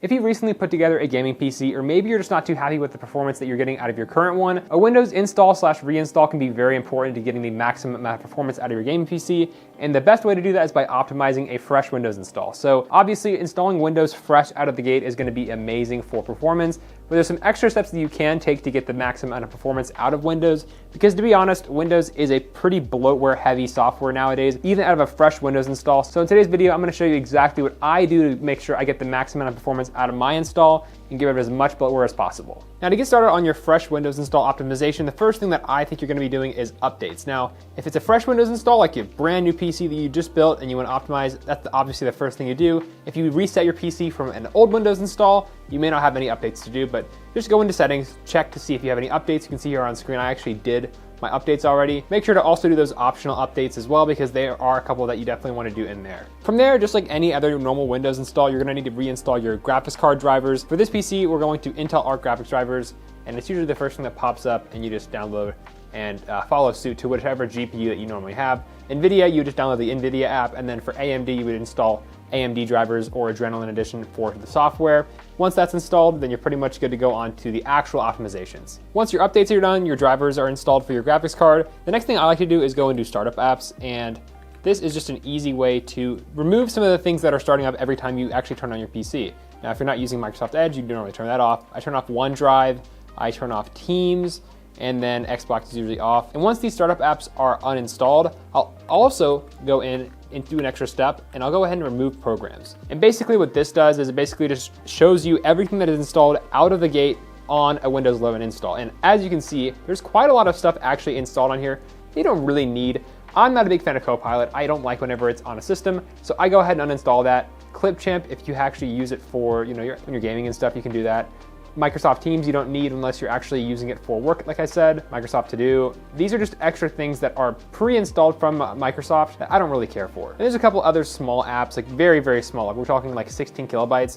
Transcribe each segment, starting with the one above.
If you recently put together a gaming PC, or maybe you're just not too happy with the performance that you're getting out of your current one, a Windows install/reinstall can be very important to getting the maximum amount of performance out of your gaming PC, and the best way to do that is by optimizing a fresh Windows install. So obviously installing Windows fresh out of the gate is going to be amazing for performance, but there's some extra steps that you can take to get the maximum amount of performance out of Windows, because to be honest, Windows is a pretty bloatware heavy software nowadays, even out of a fresh Windows install. So in today's video, I'm going to show you exactly what I do to make sure I get the maximum amount of performance out of my install and get rid of as much bloatware as possible. Now to get started on your fresh Windows install optimization, the first thing that I think you're going to be doing is updates. Now, if it's a fresh Windows install, like your brand new PC that you just built and you want to optimize, that's obviously the first thing you do. If you reset your PC from an old Windows install, you may not have any updates to do, but just go into settings, check to see if you have any updates. You can see here on screen, I actually did my updates already. Make sure to also do those optional updates as well, because there are a couple that you definitely want to do in there. From there, just like any other normal Windows install, you're going to need to reinstall your graphics card drivers. For this PC, we're going to Intel Arc graphics drivers, and it's usually the first thing that pops up, and you just download and follow suit to whichever GPU that you normally have. NVIDIA, you just download the NVIDIA app, and then for AMD, you would install AMD drivers or Adrenalin Edition for the software. Once that's installed, then you're pretty much good to go on to the actual optimizations. Once your updates are done, your drivers are installed for your graphics card, the next thing I like to do is go and do startup apps, and this is just an easy way to remove some of the things that are starting up every time you actually turn on your PC. Now, if you're not using Microsoft Edge, you normally turn that off. I turn off OneDrive, I turn off Teams, and then Xbox is usually off. And once these startup apps are uninstalled, I'll also go in and do an extra step, and I'll go ahead and remove programs. And basically what this does is it basically just shows you everything that is installed out of the gate on a Windows 11 install. And as you can see, there's quite a lot of stuff actually installed on here you don't really need. I'm not a big fan of Copilot. I don't like whenever it's on a system, so I go ahead and uninstall that. Clipchamp, if you actually use it for, when you're gaming and stuff, you can do that. Microsoft Teams you don't need unless you're actually using it for work, like I said. Microsoft To Do. These are just extra things that are pre-installed from Microsoft that I don't really care for. And there's a couple other small apps, like very, very small. Like we're talking like 16 kilobytes.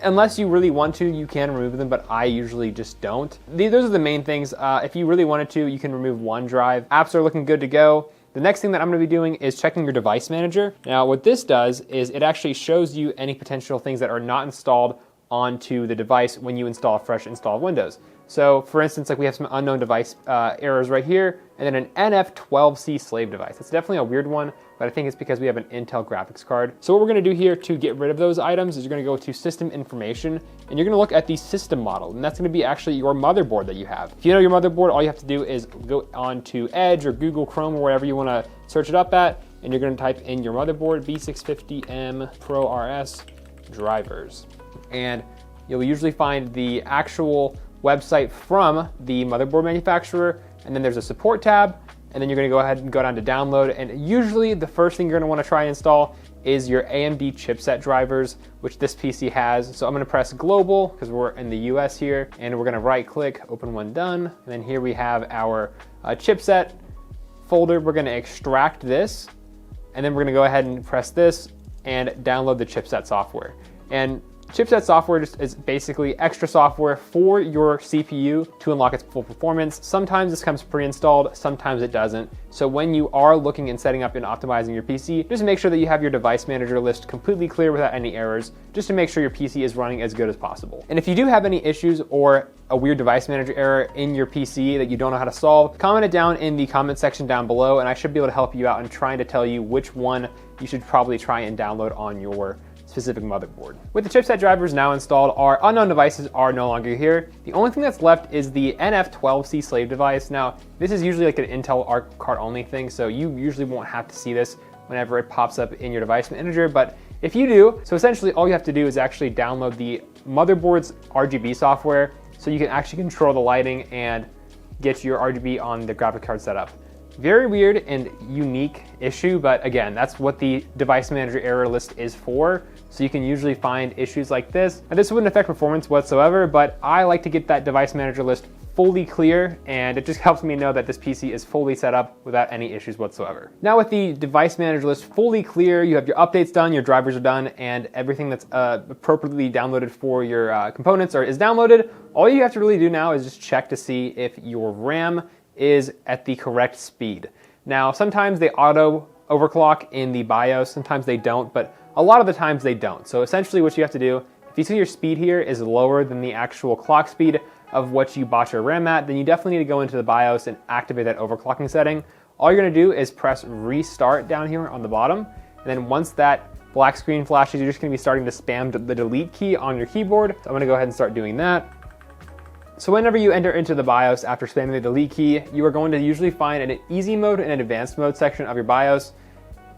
Unless you really want to, you can remove them, but I usually just don't. Those are the main things. If you really wanted to, you can remove OneDrive. Apps are looking good to go. The next thing that I'm going to be doing is checking your device manager. Now what this does is it actually shows you any potential things that are not installed onto the device when you install a fresh install of Windows. So for instance, like we have some unknown device errors right here, and then an NF12C slave device. It's definitely a weird one, but I think it's because we have an Intel graphics card. So what we're gonna do here to get rid of those items is you're gonna go to System Information, and you're gonna look at the system model, and that's gonna be actually your motherboard that you have. If you know your motherboard, all you have to do is go on to Edge or Google Chrome or wherever you wanna search it up at, and you're gonna type in your motherboard, B650M Pro RS drivers. And you'll usually find the actual website from the motherboard manufacturer, and then there's a support tab, and then you're gonna go ahead and go down to download, and usually the first thing you're gonna wanna try and install is your AMD chipset drivers, which this PC has. So I'm gonna press global, because we're in the US here, and we're gonna right click, open one done, and then here we have our chipset folder. We're gonna extract this, and then we're gonna go ahead and press this and download the chipset software. And chipset software just is basically extra software for your CPU to unlock its full performance. Sometimes this comes pre-installed, sometimes it doesn't. So when you are looking and setting up and optimizing your PC, just make sure that you have your device manager list completely clear without any errors, just to make sure your PC is running as good as possible. And if you do have any issues or a weird device manager error in your PC that you don't know how to solve, comment it down in the comment section down below, and I should be able to help you out in trying to tell you which one you should probably try and download on your specific motherboard. With the chipset drivers now installed, our unknown devices are no longer here. The only thing that's left is the NF12C slave device. Now, this is usually like an Intel Arc card only thing, so you usually won't have to see this whenever it pops up in your device manager, but if you do, so essentially all you have to do is actually download the motherboard's RGB software so you can actually control the lighting and get your RGB on the graphic card setup. Very weird and unique issue, but again, that's what the device manager error list is for. So you can usually find issues like this. And this wouldn't affect performance whatsoever, but I like to get that device manager list fully clear, and it just helps me know that this PC is fully set up without any issues whatsoever. Now with the device manager list fully clear, you have your updates done, your drivers are done, and everything that's appropriately downloaded for your components is downloaded. All you have to really do now is just check to see if your RAM is at the correct speed. Now, sometimes they auto overclock in the BIOS, sometimes they don't, but a lot of the times they don't. So essentially what you have to do If you see your speed here is lower than the actual clock speed of what you bought your RAM at, then you definitely need to go into the BIOS and activate that overclocking setting. All you're gonna do is press restart down here on the bottom, and then once that black screen flashes, you're just gonna be starting to spam the delete key on your keyboard. So I'm gonna go ahead and start doing that. So whenever you enter into the BIOS after spamming the delete key, you are going to usually find an easy mode and an advanced mode section of your BIOS.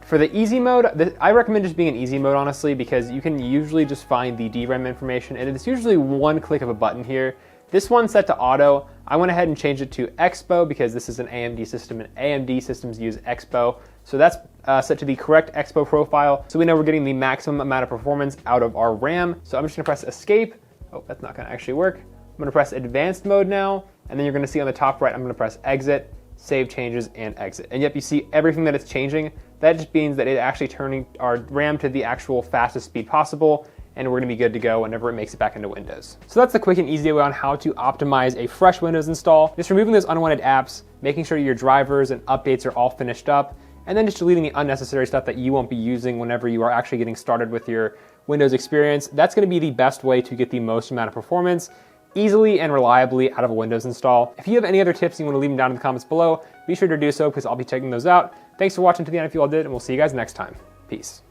For the easy mode, I recommend just being in easy mode, honestly, because you can usually just find the DRAM information, and it's usually one click of a button here. This one's set to auto. I went ahead and changed it to Expo because this is an AMD system, and AMD systems use Expo. So that's set to the correct Expo profile. So we know we're getting the maximum amount of performance out of our RAM. So I'm just gonna press Escape. Oh, that's not gonna actually work. I'm gonna press Advanced Mode now, and then you're gonna see on the top right, I'm gonna press Exit, Save Changes, and Exit. And yep, you see everything that it's changing. That just means that it's actually turning our RAM to the actual fastest speed possible, and we're gonna be good to go whenever it makes it back into Windows. So that's the quick and easy way on how to optimize a fresh Windows install. Just removing those unwanted apps, making sure your drivers and updates are all finished up, and then just deleting the unnecessary stuff that you won't be using whenever you are actually getting started with your Windows experience. That's gonna be the best way to get the most amount of performance easily and reliably out of a Windows install. If you have any other tips, you want to leave them down in the comments below, be sure to do so because I'll be checking those out. Thanks for watching to the end if you all did, and we'll see you guys next time. Peace.